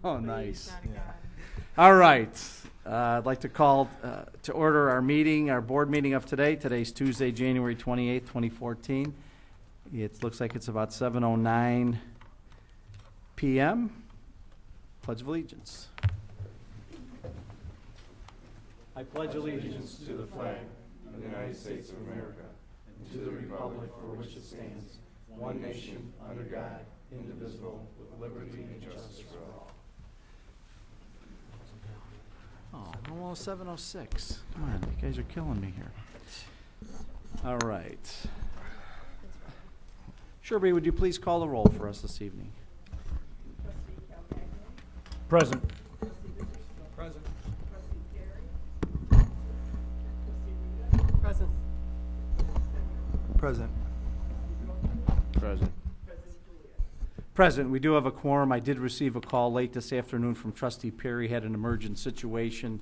Oh, Please, nice. not again. All right. I'd like to call to order our board meeting of today. Today's Tuesday, January 28th, 2014. It looks like it's about 7:09 p.m. Pledge of Allegiance. I pledge allegiance to the flag of the United States of America and to the republic for which it stands, one nation, under God, indivisible, with liberty and justice for all. Oh, almost 7:06. Come on, you guys are killing me here. All right. Sherby, would you please call the roll for us this evening? Present. Present. Present. Present. Present. Present. We do have a quorum. I did receive a call late this afternoon from Trustee Perry. Had an emergent situation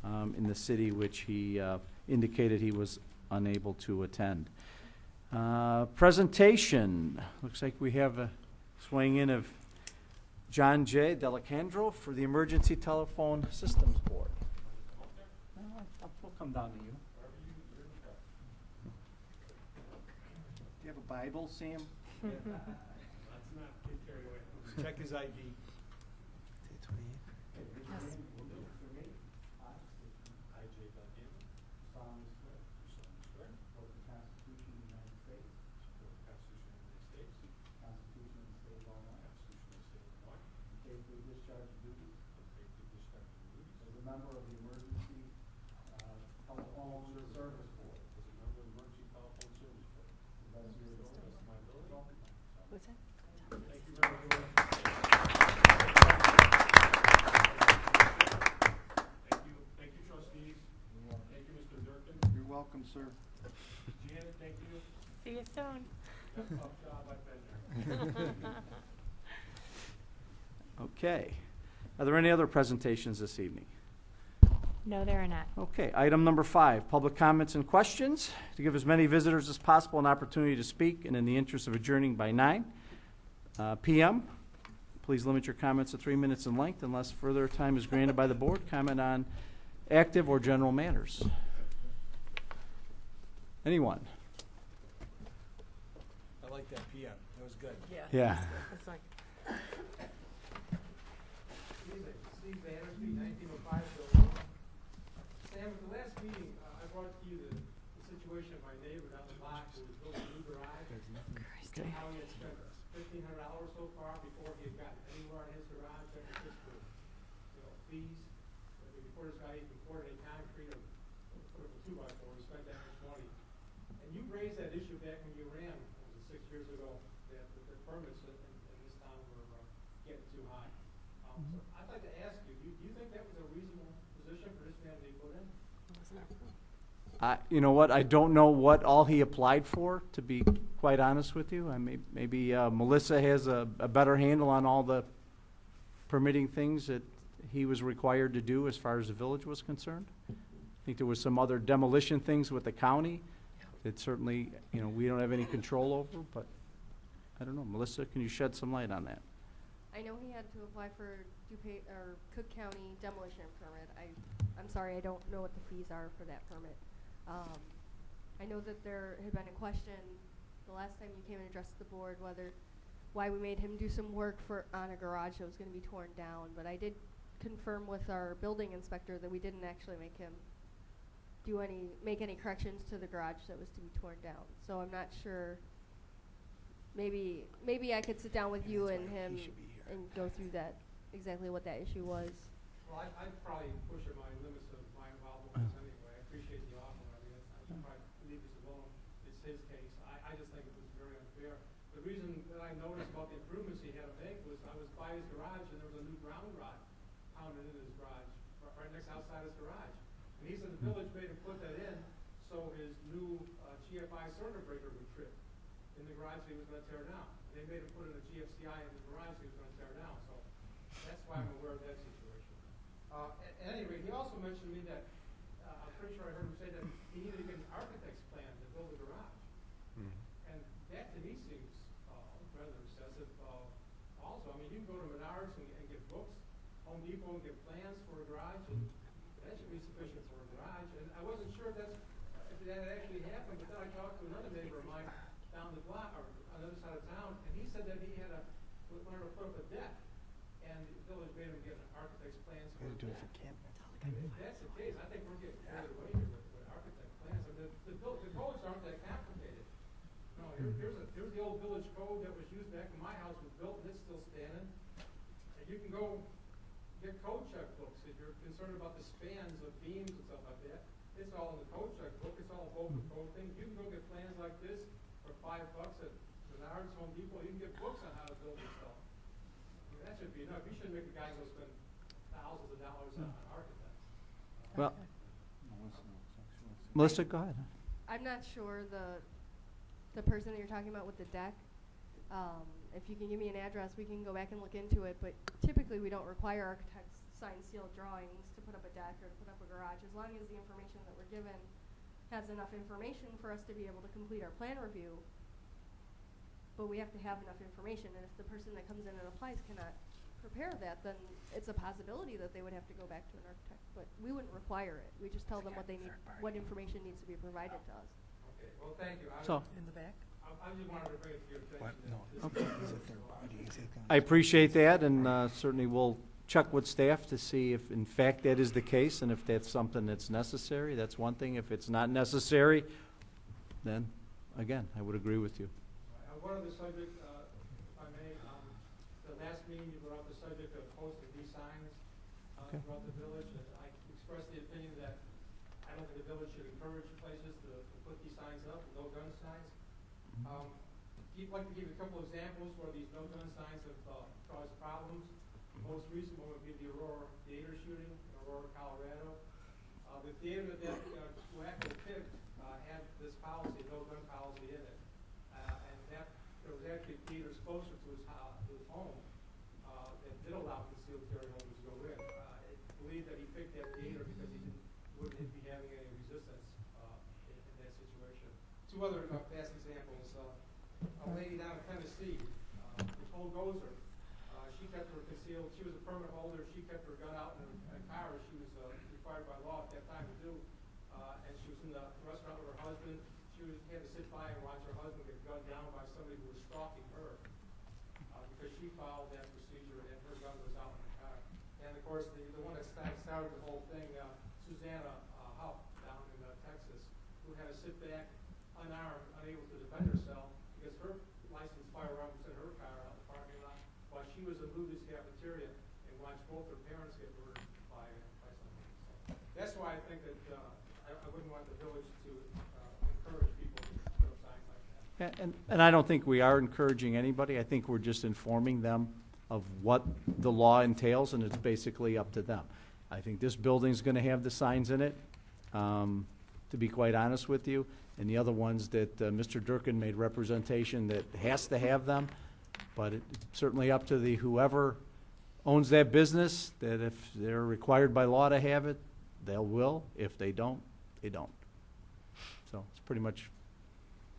in the city, which he indicated he was unable to attend. Presentation. Looks like we have a swing in of John J. Delicandro for the Emergency Telephone Systems Board. We'll come down to you. Do you have a Bible, Sam? Let's not get carried away. Check his ID. Yes. I, J. Belgin, solemnly swear. Support the Constitution of the United States. Support the Constitution of the United States. Constitution of the State of Illinois. Constitution of the State of Illinois. Faithfully discharge the duties. Faithfully discharge the duties. As a member of the Emergency Telephone Service Board. As a member of the Emergency Telephone Service Board. To the best of your ability. To the best of my ability. What's that? Thank you very much. Thank you, trustees. Thank you, Mr. Durkin. You're welcome, sir. Janet, thank you. See you soon. Tough job, I've been there. Okay. Are there any other presentations this evening? No, there are not. Okay, item number 5, public comments and questions. To give as many visitors as possible an opportunity to speak, and in the interest of adjourning by 9 p.m., please limit your comments to 3 minutes in length unless further time is granted by the board. Comment on active or general matters. Anyone? I like that PM. That was good. Yeah. It's like, Steve Battersby, 1905 building. Sam, at the last meeting, I brought to you the situation of my neighbor down the block who was building a new garage. Okay. How he had spent $1,500 so far before he had gotten anywhere in his garage, and it's just for, fees. Before this guy even poured any concrete or put up a 2x4, he spent that much money. And you raised that issue back when you ran, was it 6 years ago, that the permits in this town were getting too high. So I'd like to ask you, do you think that was a reasonable position for this man to be put in? You know what? I don't know what all he applied for, to be quite honest with you. Maybe Melissa has a better handle on all the permitting things that he was required to do as far as the village was concerned. I think there was some other demolition things with the county that certainly, we don't have any control over, but I don't know. Melissa, can you shed some light on that? I know he had to apply for Cook County demolition permit. I'm sorry, I don't know what the fees are for that permit. I know that there had been a question the last time you came and addressed the board why we made him do some work on a garage that was going to be torn down, but I did confirm with our building inspector that we didn't actually make him make any corrections to the garage that was to be torn down. So I'm not sure. Maybe I could sit down with you and him and go through that, exactly what that issue was. Well, I'd probably push at my limits of my involvement anyway. I appreciate the offer. I mean, I should probably leave this alone. It's his case. I just think it was very unfair. The reason that I noticed about the improvements he had to make was I was by his garage and there was a new ground rod pounded into his garage, right next outside his garage. And he said the village made him put that in so his new GFI circuit breaker would trip in the garage that he was going to tear down. They made him put in a GFCI in the garage he was going to tear down. So that's why I'm aware of that situation. At any rate, he also mentioned to me that I'm pretty sure I heard him say that he needed to get an architect's plan to build a garage. And that to me seems rather excessive also. I mean, you can go to Menards and get books Home Depot and get plans for a garage, and that should be sufficient for a garage. And I wasn't sure if that had actually happened, but then I talked to another neighbor of mine down the block, or on the other side of town, and he said that he had wanted to put up a deck, and the village made him get an architect's plans for a deck. If that's the case, I think we're getting carried away here with architect plans. I mean, the codes aren't that complicated. No, here's the old village code that was used back when my house was built, and it's still standing. And you can go get code checkbooks if you're concerned about the spans of beams and stuff like that. It's all in the code checkbook. It's all both the code things. You can go get plans like this for $5 at Menards, Home Depot. You can get books on how to build this stuff. I mean, that should be enough. You shouldn't make a guy go spend thousands of dollars on architects. Well, Melissa, go ahead. I'm not sure the person that you're talking about with the deck. If you can give me an address, we can go back and look into it. But typically, we don't require architects sign sealed drawings to put up a deck or to put up a garage, as long as the information that we're given has enough information for us to be able to complete our plan review. But we have to have enough information, and if the person that comes in and applies cannot prepare that, then it's a possibility that they would have to go back to an architect. But we wouldn't require it. We just tell them what they need, what information needs to be provided to us. Okay, well, thank you. So, In the back? I just wanted to bring it to your attention. I appreciate that, and certainly we'll check with staff to see if in fact that is the case, and if that's something that's necessary. That's one thing. If it's not necessary, then, again, I would agree with you. One other subject, if I may, the last meeting you brought up the subject of posting these signs Okay. throughout the village, and I expressed the opinion that I don't think the village should encourage places to put these signs up, no gun signs. I'd like to give you a couple examples where these no gun signs have caused problems. The most recent one would be the Aurora Theater shooting in Aurora, Colorado. The theater that Wacko picked had this policy, no gun policy in it. And that there was actually theaters closer to his home that did allow concealed carry holders to go in. I believe that he picked that theater because he wouldn't be having any resistance in that situation. Two other past examples. A lady down in Tennessee, Nicole Gozer, she kept her concealed. She was a permit holder. She kept her gun out in her car as she was required by law at that time to do. And she was in the restaurant with her husband. She had to sit by and watch her husband get gunned down by somebody who was stalking her because she followed that procedure and her gun was out in the car. And of course, the one that started the whole thing, Susanna Huff down in Texas, who had to sit back unarmed, unable to defend herself because her licensed firearm was in her car out in the parking lot while she was in Luby's cafeteria and watched both her parents get murdered by somebody. So that's why I think that I wouldn't want the village to encourage people to put up signs like that. And I don't think we are encouraging anybody. I think we're just informing them of what the law entails, and it's basically up to them. I think this building's going to have the signs in it, to be quite honest with you, and the other ones that Mr. Durkin made representation that has to have them, but it's certainly up to whoever owns that business, that if they're required by law to have it, they will. If they don't, they don't. So it's pretty much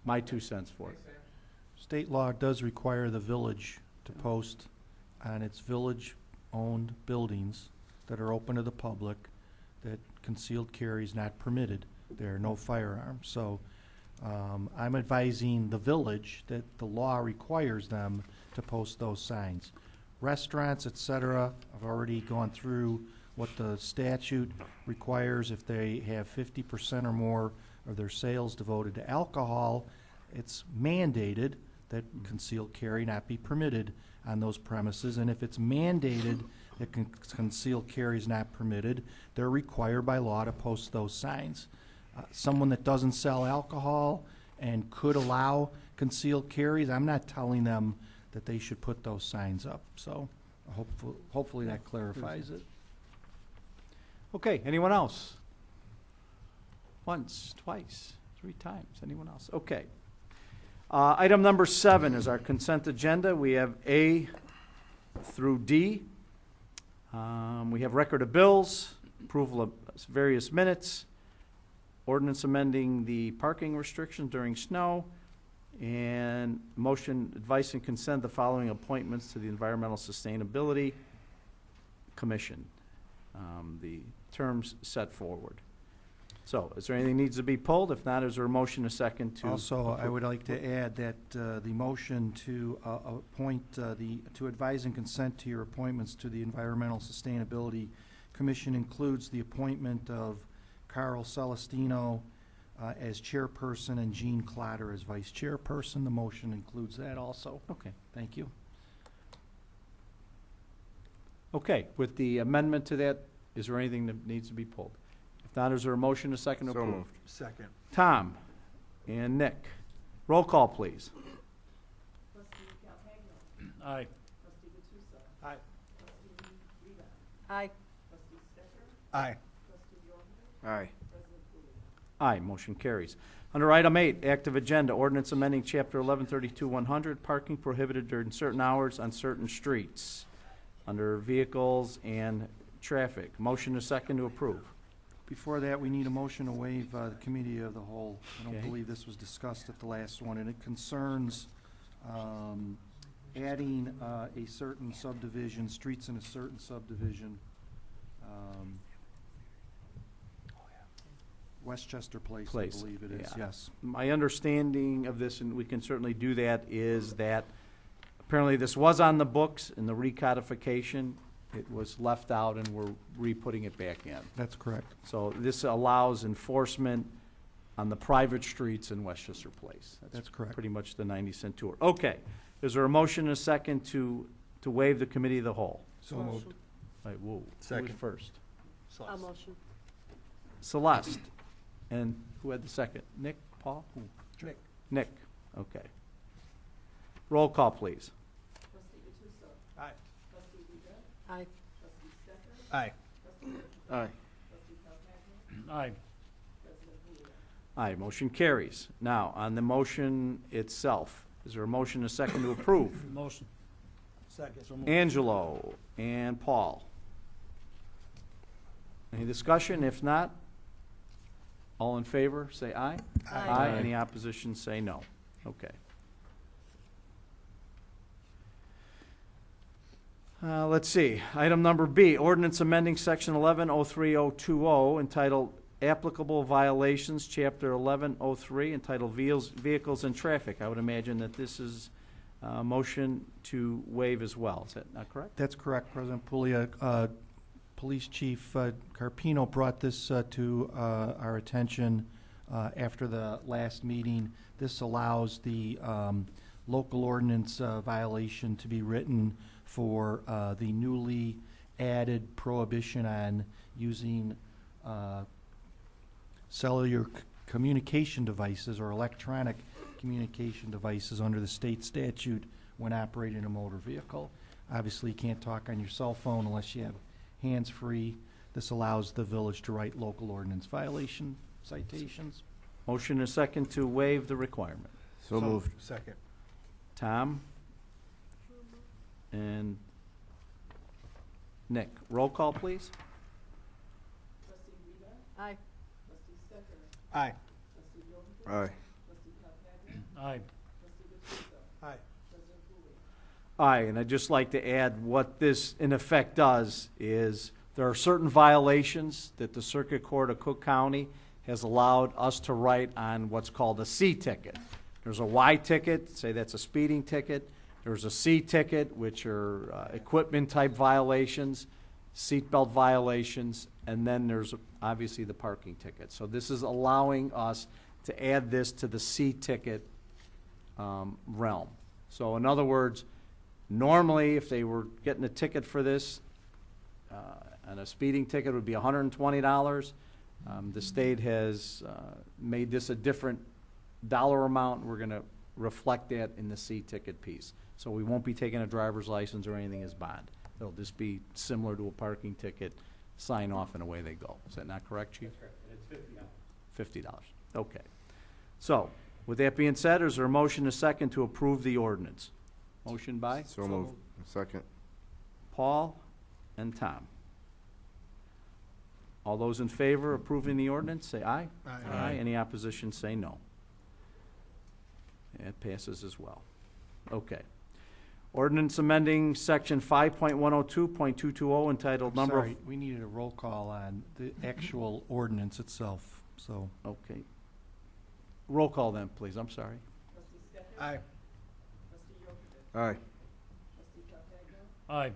my 2 cents for it. Thanks, Sam. State law does require the village to post on its village-owned buildings that are open to the public that concealed carry is not permitted. There are no firearms. So I'm advising the village that the law requires them to post those signs. Restaurants, et cetera, I've already gone through what the statute requires. If they have 50% or more of their sales devoted to alcohol, it's mandated that concealed carry not be permitted on those premises. And if it's mandated that concealed carry is not permitted, they're required by law to post those signs. Someone that doesn't sell alcohol and could allow concealed carries, I'm not telling them that they should put those signs up. So hopefully that clarifies it. Okay, anyone else? Once, twice, 3 times. Anyone else? Okay. Item number 7 is our consent agenda. We have A through D. We have record of bills, approval of various minutes, ordinance amending the parking restrictions during snow, and motion, advice, and consent the following appointments to the Environmental Sustainability commission, the terms set forward. So, is there anything needs to be pulled? If not, is there a motion, a second to? Also, I would like to add that the motion to appoint, to advise and consent to your appointments to the Environmental Sustainability Commission includes the appointment of Carl Celestino as chairperson and Jean Clotter as vice chairperson. The motion includes that also. Okay. Thank you. Okay, with the amendment to that, is there anything that needs to be pulled? If not, is there a motion, a second to So approve? moved. Second. Tom and Nick. Roll call, please. Aye. Aye. Aye. Aye. Aye. Aye, motion carries. Under item 8, active agenda, ordinance amending chapter 1132-100, parking prohibited during certain hours on certain streets, under vehicles and traffic. Motion a second to approve. Before that, we need a motion to waive the committee of the whole. I don't Okay. believe this was discussed at the last one, and it concerns adding a certain subdivision, streets in a certain subdivision. Westchester Place, I Place, believe it is, yeah. yes. My understanding of this, and we can certainly do that, is that apparently this was on the books in the recodification. It was left out and we're re-putting it back in. That's correct. So this allows enforcement on the private streets in Westchester Place. That's correct. Pretty much the 90-cent tour. Okay, is there a motion and a second to waive the committee of the whole? So moved. All right, whoa. Who Second. was first? A motion. Celeste. And who had the second? Nick, Paul? Who? Nick. Nick, okay. Roll call, please. Aye. Aye. Aye. Aye. Aye. Aye, motion carries. Now, on the motion itself, is there a motion, a second to approve? Motion. Second. So moved. Angelo and Paul. Any discussion? If not, all in favor, say aye. Aye. Any opposition, say no. Okay. Let's see. Item number B, ordinance amending section 1103.020 entitled Applicable Violations, chapter 1103 entitled Vehicles and Traffic. I would imagine that this is a motion to waive as well. Is that not correct? That's correct, President Puglia. Police Chief Carpino brought this to our attention after the last meeting. This allows the local ordinance violation to be written for the newly added prohibition on using cellular communication devices or electronic communication devices under the state statute when operating a motor vehicle. Obviously, you can't talk on your cell phone unless you have hands-free. This allows the village to write local ordinance violation citations. Motion and a second to waive the requirement. So moved. Second. Tom and Nick. Roll call, please. Aye. Aye. Aye. Aye. Aye. Aye, and I'd just like to add what this in effect does is there are certain violations that the Circuit Court of Cook County has allowed us to write on what's called a C ticket. There's a Y ticket, say that's a speeding ticket. There's a C ticket, which are equipment type violations, seatbelt violations, and then there's obviously the parking ticket. So this is allowing us to add this to the C ticket realm. So in other words, normally if they were getting a ticket for this, and a speeding ticket would be $120. The state has made this a different dollar amount. We're going to reflect that in the C ticket piece. So we won't be taking a driver's license or anything as bond. It'll just be similar to a parking ticket, sign off and away they go. Is that not correct, Chief? That's correct, and it's $50. $50, okay. So, with that being said, is there a motion a second to approve the ordinance? Motion by So moved. Second. Paul and Tom. All those in favor of approving the ordinance, say aye. Aye. Any opposition, say no. It passes as well. Okay. Ordinance amending section 5.102.220 entitled number of... Sorry, we needed a roll call on the actual ordinance itself, so. Okay. Roll call then, please, I'm sorry. Aye. Aye. Aye.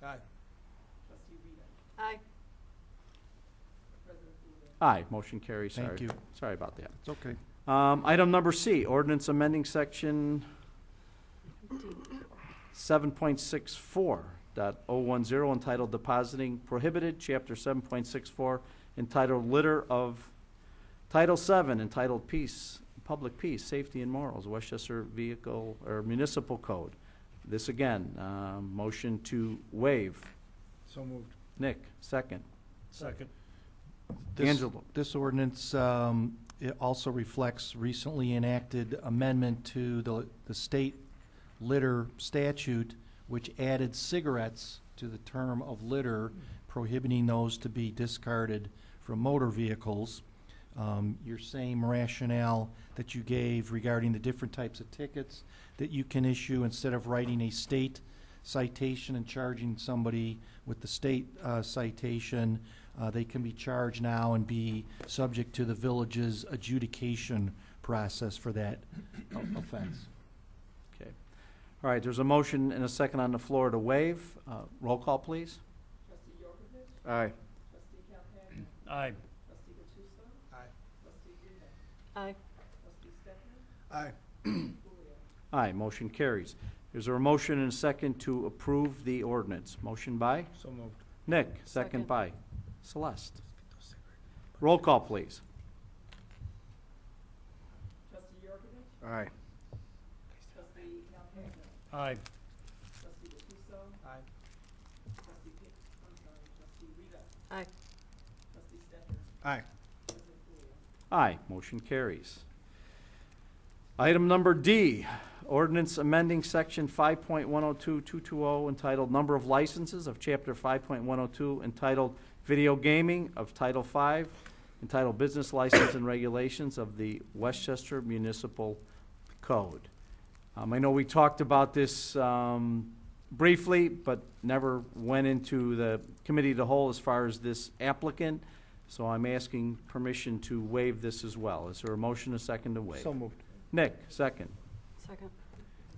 Aye. Aye. Aye, motion carries. Sorry. Thank you. Sorry about that. It's okay. Item number C, ordinance amending section 7.64.010 entitled Depositing Prohibited, Chapter 7.64 entitled Litter of Title 7 entitled Peace, Public Peace, Safety and Morals, Westchester Vehicle or Municipal Code. This again, motion to waive. So moved. Nick, second. Second. Angelo. This ordinance, it also reflects recently enacted amendment to the state litter statute, which added cigarettes to the term of litter, prohibiting those to be discarded from motor vehicles. Your same rationale that you gave regarding the different types of tickets that you can issue, instead of writing a state citation and charging somebody with the state citation, they can be charged now and be subject to the village's adjudication process for that offense. Okay. All right, there's a motion and a second on the floor to waive. Roll call, please. Aye. Aye. Aye. Aye. Aye, motion carries. Is there a motion and a second to approve the ordinance? Motion by So moved. Nick, second Second. by Celeste. Roll call, please. Aye. Aye. Aye. Aye. Aye, motion carries. Item number D, ordinance amending section 5.102.220 entitled Number of Licenses of Chapter 5.102 entitled Video Gaming of Title 5 entitled Business License and Regulations of the Westchester Municipal Code. I know we talked about this briefly, but never went into the committee of the whole as far as this applicant, so I'm asking permission to waive this as well. Is there a motion, a second to waive? So moved. Nick, second. Second.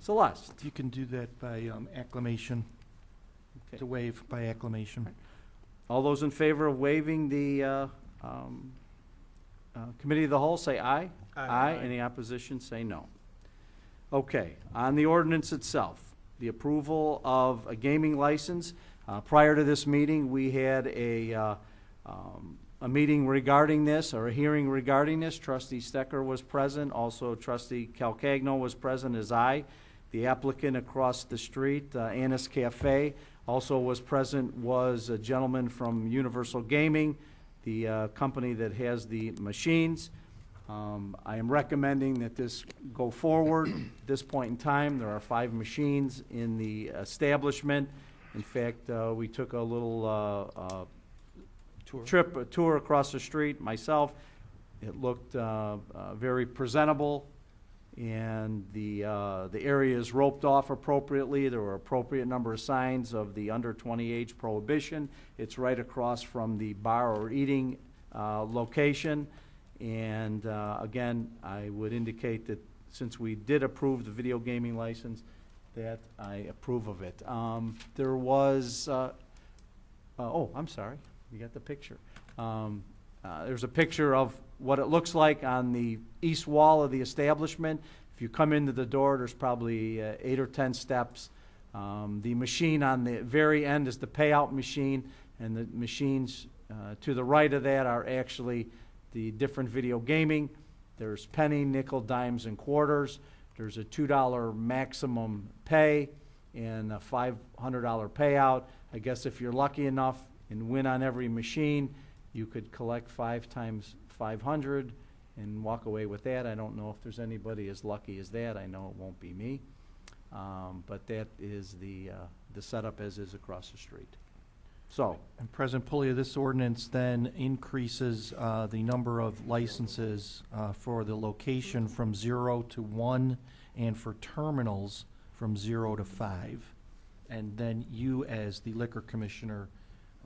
Celeste. You can do that by acclamation, Okay. to waive by acclamation. All those in favor of waiving the committee of the whole, say aye. Aye. Any opposition, say no. Okay, on the ordinance itself, the approval of a gaming license. Prior to this meeting, we had a meeting regarding this, or a hearing regarding this. Trustee Stecker was present, also Trustee Calcagno was present as I. The applicant across the street, Annis Cafe, also was present, was a gentleman from Universal Gaming, the company that has the machines. I am recommending that this go forward. At this point in time, there are 5 machines in the establishment. In fact, we took a little a tour across the street myself. It looked very presentable, and the area is roped off appropriately. There were appropriate number of signs of the under 20 age prohibition. It's right across from the bar or eating location. And again, I would indicate that since we did approve the video gaming license, that I approve of it. There was, oh, I'm sorry, you got the picture. There's a picture of what it looks like on the east wall of the establishment. If you come into the door, there's probably 8 or 10 steps. The machine on the very end is the payout machine, and the machines to the right of that are actually the different video gaming. There's penny, nickel, dimes, and quarters. There's a $2 maximum pay and a $500 payout. I guess if you're lucky enough and win on every machine, you could collect 5 times 500 and walk away with that. I don't know if there's anybody as lucky as that. I know it won't be me. But that is the setup as is across the street. So, And President Pullia, this ordinance then increases the number of licenses for the location from 0 to 1, and for terminals from 0 to 5. And then you, as the liquor commissioner,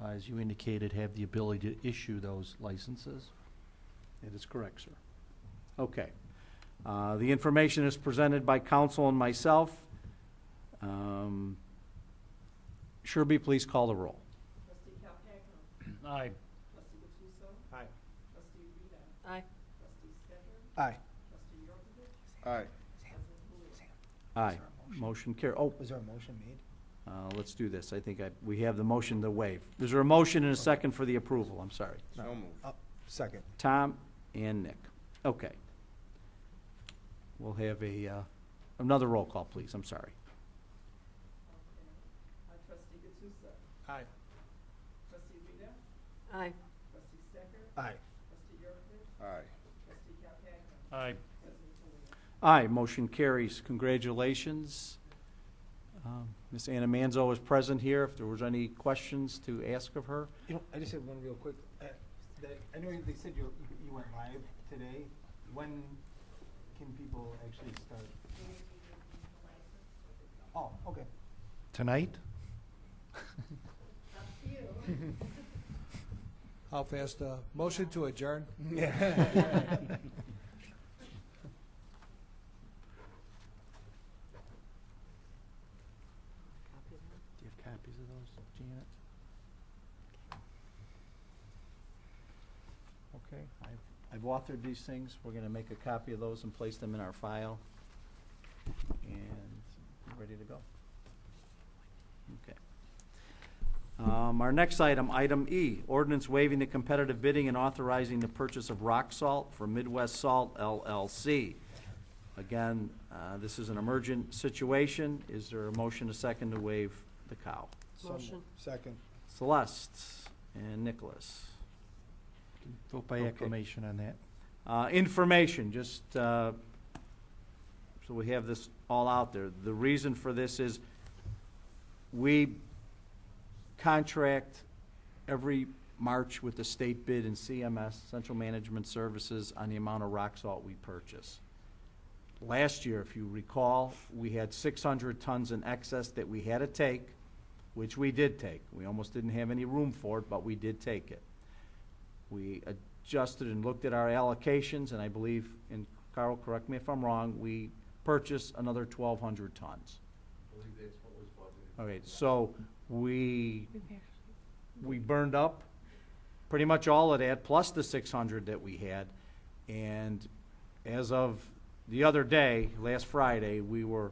as you indicated, have the ability to issue those licenses. That is correct, sir. Okay. The information is presented by council and myself. Sherby, please call the roll. Trustee Calpagno. Aye. Trustee Gatuso. Aye. Trustee Rita. Aye. Trustee Stecker. Aye. Trustee Yorkovich. Aye. President Polito. Aye. Motion carry, oh, Was there a motion made? let's do this. I think we have the motion to waive. Is there a motion and a second for the approval? I'm sorry. So moved. Second. Tom and Nick. Okay. We'll have another roll call, please. I'm sorry. Okay. Trustee Gatuso. Aye. Trustee Rita. Aye. Trustee Stecker. Aye. Trustee Yorkovich. Aye. Trustee Calpagno. Aye. President Polito. Aye, motion carries. Congratulations. Ms. Anna Manzo is present here. If there was any questions to ask of her. You know, I just had one real quick. I know they said you went live today. When can people actually start? Oh, okay. Tonight? How fast, motion to adjourn? Yeah. Do you have copies of those, Janet? Okay, I've authored these things. We're gonna make a copy of those and place them in our file. And ready to go. Okay. Our next item, item E, ordinance waiving the competitive bidding and authorizing the purchase of rock salt for Midwest Salt LLC. Again, this is an emergent situation. Is there a motion, a second, to waive the cow? Motion. Second. Celeste and Nicholas. Vote by Okay. acclamation on that. Information, just so we have this all out there. The reason for this is we contract every March with the state bid and CMS, Central Management Services, on the amount of rock salt we purchase. Last year, if you recall, we had 600 tons in excess that we had to take, which we did take. We almost didn't have any room for it, but we did take it. We adjusted and looked at our allocations, and I believe, and Carl, correct me if I'm wrong, we purchased another 1,200 tons. I believe that's what was budgeted. Okay, so we burned up pretty much all of that, plus the 600 that we had. And as of the other day, last Friday, we were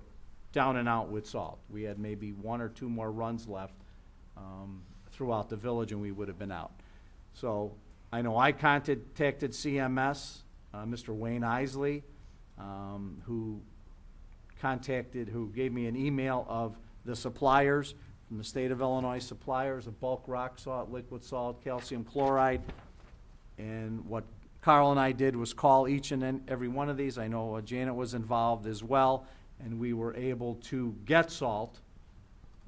down and out with salt. We had maybe 1 or 2 more runs left throughout the village, and we would have been out. So I know I contacted CMS, Mr. Wayne Isley, who gave me an email of the suppliers from the state of Illinois, suppliers of bulk rock salt, liquid salt, calcium chloride. And what Carl and I did was call each and every one of these. I know Janet was involved as well, and we were able to get salt,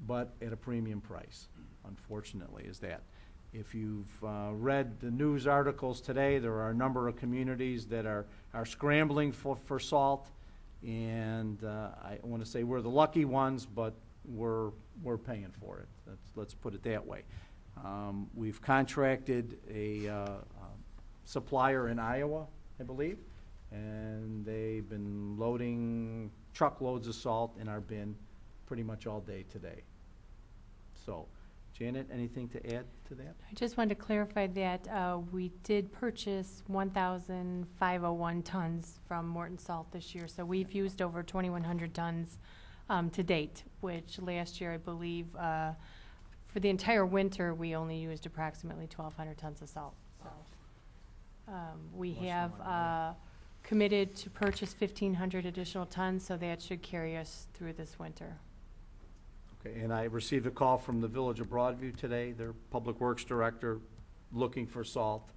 but at a premium price, unfortunately, is that. If you've read the news articles today, there are a number of communities that are scrambling for salt, and I want to say we're the lucky ones, but we're paying for it. Let's put it that way. We've contracted a supplier in Iowa, I believe, and they've been loading truckloads of salt in our bin pretty much all day today. So, Janet, anything to add to that? I just wanted to clarify that we did purchase 1,501 tons from Morton Salt this year. So we've used over 2,100 tons to date, which last year, I believe, for the entire winter, we only used approximately 1,200 tons of salt. So we have committed to purchase 1,500 additional tons, so that should carry us through this winter. Okay, and I received a call from the Village of Broadview today, their Public Works Director, looking for salt.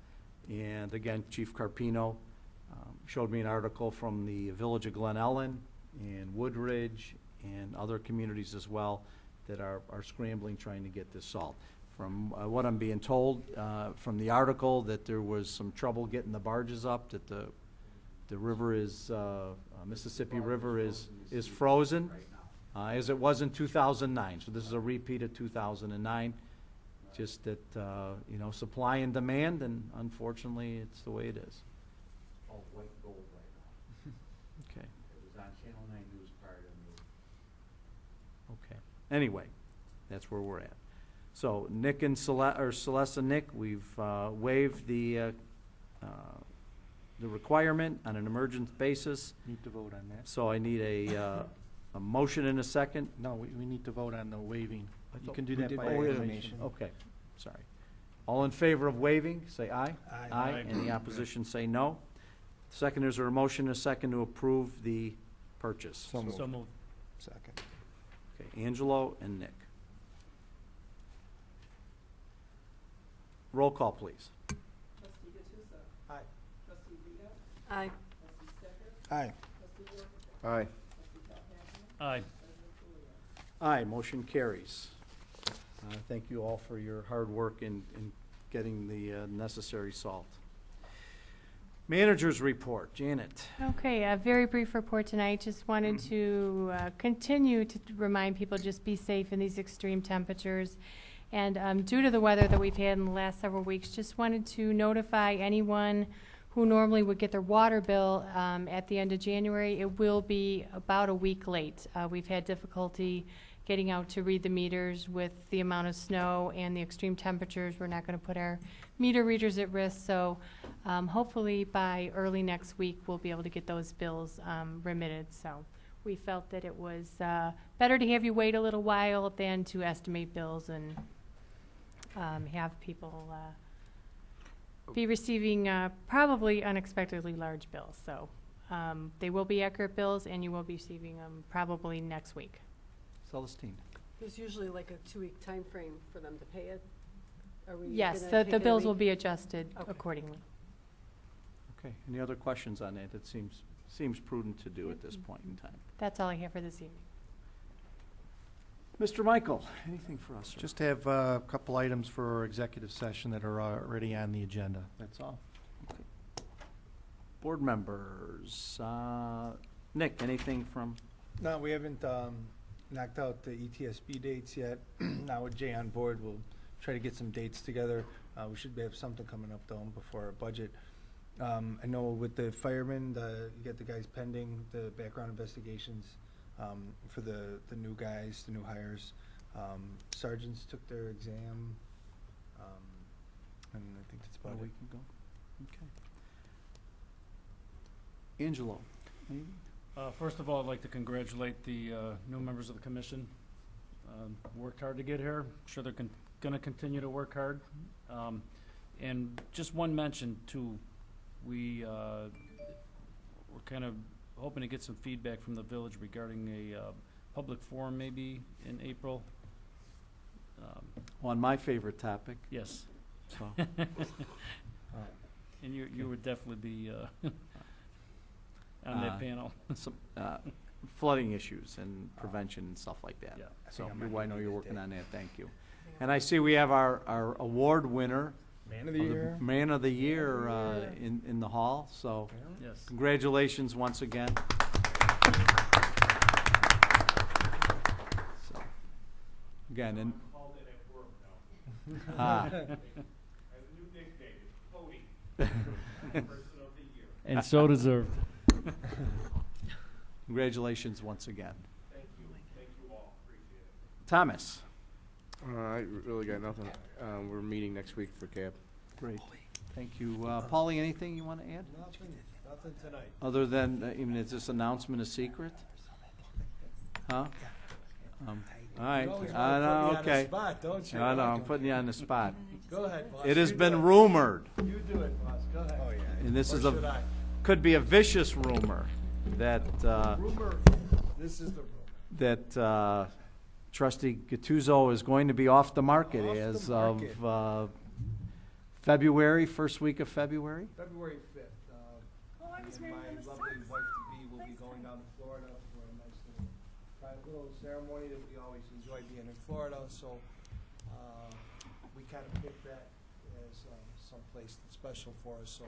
And again, Chief Carpino showed me an article from the Village of Glen Ellen and Woodridge and other communities as well that are scrambling trying to get this salt. From what I'm being told from the article, that there was some trouble getting the barges up, that the river is, Mississippi River is frozen. as it was in 2009. So this is a repeat of 2009. Just that, you know, supply and demand, and unfortunately, it's the way it is. All white gold right now. Okay. It was on Channel 9 News prior to the meeting. Okay. Anyway, that's where we're at. So Nick and Celeste and Nick, we've waived the requirement on an emergent basis. Need to vote on that. So I need a motion and a second. No, we need to vote on the waiving. I You thought can do we that did by by acclamation. Okay, sorry. All in favor of waiving, say aye. Aye. Aye. Any opposition, say no. Second, is there a motion and a second to approve the purchase? So moved. Second. Okay, Angelo and Nick. Roll call, please. Trustee Gattuso. Aye. Trustee Rita. Aye. Trustee Stecker. Aye. Trustee York. Aye. Trustee Calhoun. Aye. President Cooley. Aye, motion carries. Thank you all for your hard work in getting the necessary salt. Managers report, Janet. Okay, a very brief report tonight. Just wanted to continue to remind people, just be safe in these extreme temperatures. And due to the weather that we've had in the last several weeks, just wanted to notify anyone who normally would get their water bill at the end of January. It will be about a week late. We've had difficulty getting out to read the meters with the amount of snow and the extreme temperatures. We're not going to put our meter readers at risk, so hopefully by early next week we'll be able to get those bills remitted. So we felt that it was better to have you wait a little while than to estimate bills and have people be receiving probably unexpectedly large bills. So they will be accurate bills, and you will be receiving them probably next week. Celestine. There's usually like a 2-week time frame for them to pay it. Are we Yes, gonna the take it a bills will week? be adjusted Okay. accordingly. Okay, any other questions on that? It seems prudent to do at this point in time. That's all I have for this evening. Mr. Michael, anything for us, sir? Just have a couple items for our executive session that are already on the agenda. That's all. Okay. Board members, Nick, anything from? No, we haven't knocked out the ETSB dates yet. Now with Jay on board, we'll try to get some dates together. We should have something coming up though before our budget. I know with the firemen, you get the guys pending the background investigations for the new guys, the new hires. Sergeants took their exam, and I think that's about A it. week ago? Okay. Angelo, anything? First of all, I'd like to congratulate the new members of the commission. Worked hard to get here. I'm sure they're going to continue to work hard. And just one mention, too. We're kind of hoping to get some feedback from the village regarding a public forum maybe in April. On my favorite topic, Yes. so. And you would definitely be on that panel. Some flooding issues and prevention and stuff like that. Yeah. So I might I know be you're that working day. on that, thank you. And I see we have our award winner. Man of the year. Man of the Year in the hall, so Yes. congratulations once again. So, again, and. Called it at work now. Ah. As a new nickname, it's Cody, Person of the Year. And so deserved. Congratulations once again. Thank you all, appreciate it. Thomas. I really got nothing. We're meeting next week for CAB. Great. Thank you. Paulie, anything you want to add? Nothing tonight. Other than, even is this announcement a secret? Huh? All right. You always I wanna know, put me on the okay. spot, don't you? I know, I'm putting you on the spot. Go ahead, boss. It has You been do it. rumored, You do it, boss. Go ahead. Oh, yeah. and this Or is should I? could be a vicious rumor, that, Rumor. This is the rumor. that trustee Gattuso is going to be off the market Off the as market. of February, first week of February? February 5th. And my lovely wife-to-be will be going down to Florida for a nice little private little ceremony that we always enjoy being in Florida. So we kind of picked that as someplace that's special for us. So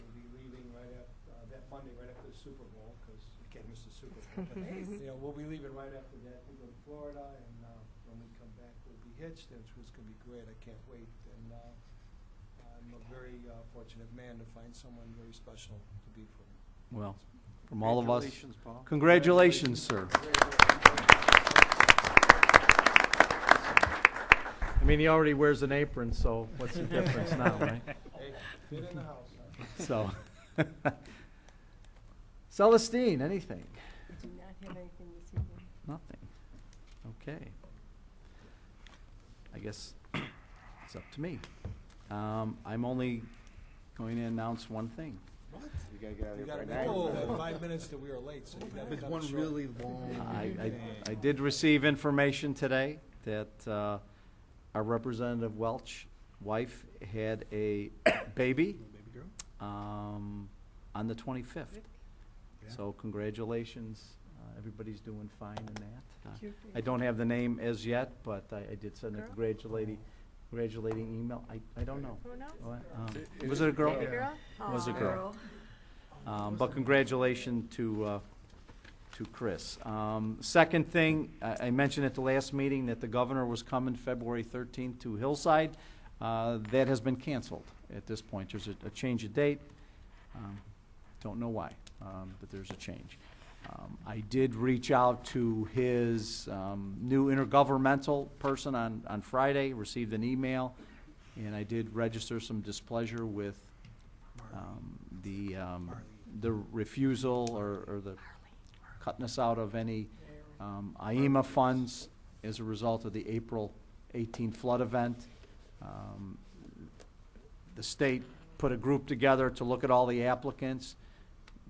we'll be leaving right after that Monday, right after the Super Bowl, because Okay, Mr. Super. You know, we'll be leaving right after that. We go to Florida, and when we come back, we'll be hitched, and it's going to be great. I can't wait. And I'm a very fortunate man to find someone very special to be for me. Well, from all of us. Congratulations, Paul. Congratulations, sir. I mean, he already wears an apron, so what's the difference now, right? Hey, fit in the house. Huh? So. Celestine, anything? We do not have anything this evening. Nothing. Okay. I guess it's up to me. I'm only going to announce one thing. What? You gotta get out of You here got by to 9. know 5 minutes that we were late, so you got to It's cut one it short. really long. I did receive information today that our Representative Welch wife had a baby Baby girl? on the 25th. So congratulations. Everybody's doing fine in that. Cute I don't have the name as yet, but I did send a Girl? congratulating email. I don't know. Oh, no? What, was it a girl? Baby girl? It was a Aw. girl. But congratulations to Chris. Second thing, I mentioned at the last meeting that the governor was coming February 13th to Hillside. That has been canceled at this point. There's a change of date. Don't know why, but there's a change. I did reach out to his new intergovernmental person on Friday, received an email, and I did register some displeasure with the refusal or the cutting us out of any IEMA funds as a result of the April 18 flood event. The state put a group together to look at all the applicants.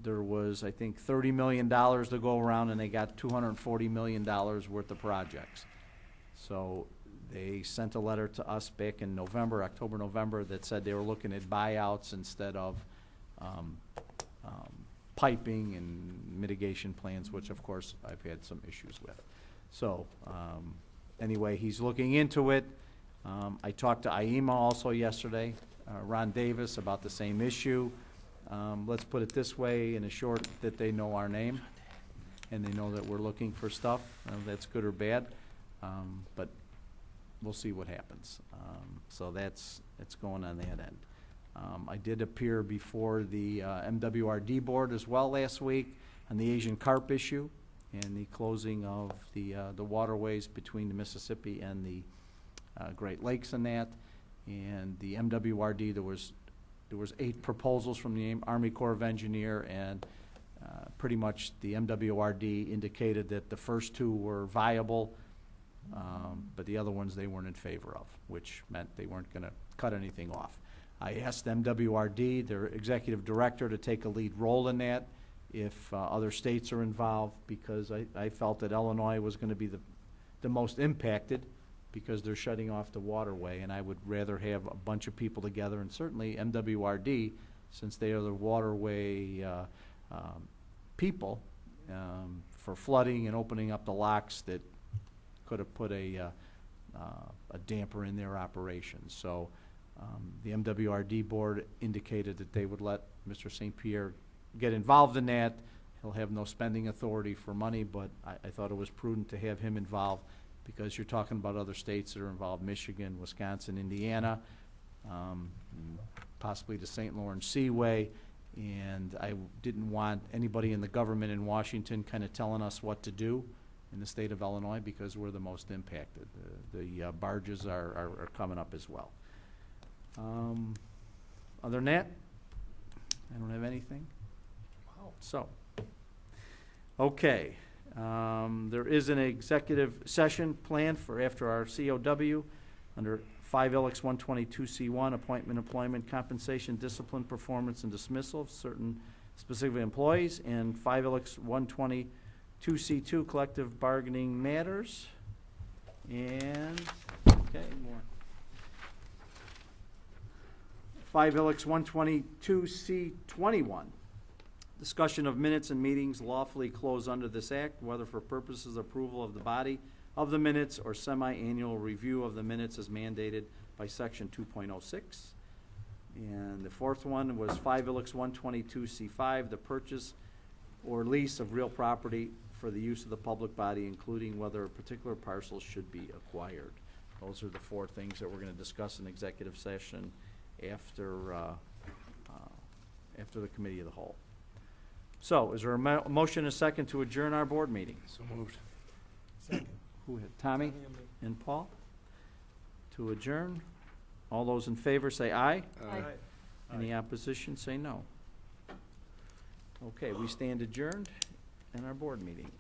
There was, I think, $30 million to go around, and they got $240 million worth of projects. So they sent a letter to us back in October, November, that said they were looking at buyouts instead of piping and mitigation plans, which of course I've had some issues with. So anyway, he's looking into it. I talked to IEMA also yesterday, Ron Davis, about the same issue. Let's put it this way, in a short, that they know our name and they know that we're looking for stuff. That's good or bad, but we'll see what happens. So it's going on that end. I did appear before the MWRD board as well last week on the Asian carp issue and the closing of the waterways between the Mississippi and the Great Lakes and that. And the MWRD, there was 8 proposals from the Army Corps of Engineer, and pretty much the MWRD indicated that the first 2 were viable, but the other ones they weren't in favor of, which meant they weren't going to cut anything off. I asked MWRD, their executive director, to take a lead role in that if other states are involved, because I felt that Illinois was going to be the most impacted because they're shutting off the waterway, and I would rather have a bunch of people together, and certainly MWRD, since they are the waterway people, for flooding and opening up the locks that could have put a damper in their operations. So the MWRD board indicated that they would let Mr. St. Pierre get involved in that. He'll have no spending authority for money, but I thought it was prudent to have him involved because you're talking about other states that are involved, Michigan, Wisconsin, Indiana, possibly the St. Lawrence Seaway, and I didn't want anybody in the government in Washington kind of telling us what to do in the state of Illinois because we're the most impacted. The barges are coming up as well. Other than that, I don't have anything. Wow. So, okay. There is an executive session planned for after our COW under 5 LX 122C1, appointment, employment, compensation, discipline, performance, and dismissal of certain specific employees, and 5 LX 122C2, collective bargaining matters. And, okay, more. 5 LX 122C21, discussion of minutes and meetings lawfully closed under this act, whether for purposes of approval of the body of the minutes or semi-annual review of the minutes as mandated by section 2.06. And the fourth one was 5 LX 122C5, the purchase or lease of real property for the use of the public body, including whether a particular parcel should be acquired. Those are the four things that we're gonna discuss in executive session after, after the committee of the whole. So, is there a motion and a second to adjourn our board meeting? So moved. Who had, Tommy and Paul? To adjourn? All those in favor say aye. Aye. Any opposition, say no. Okay, we stand adjourned in our board meeting.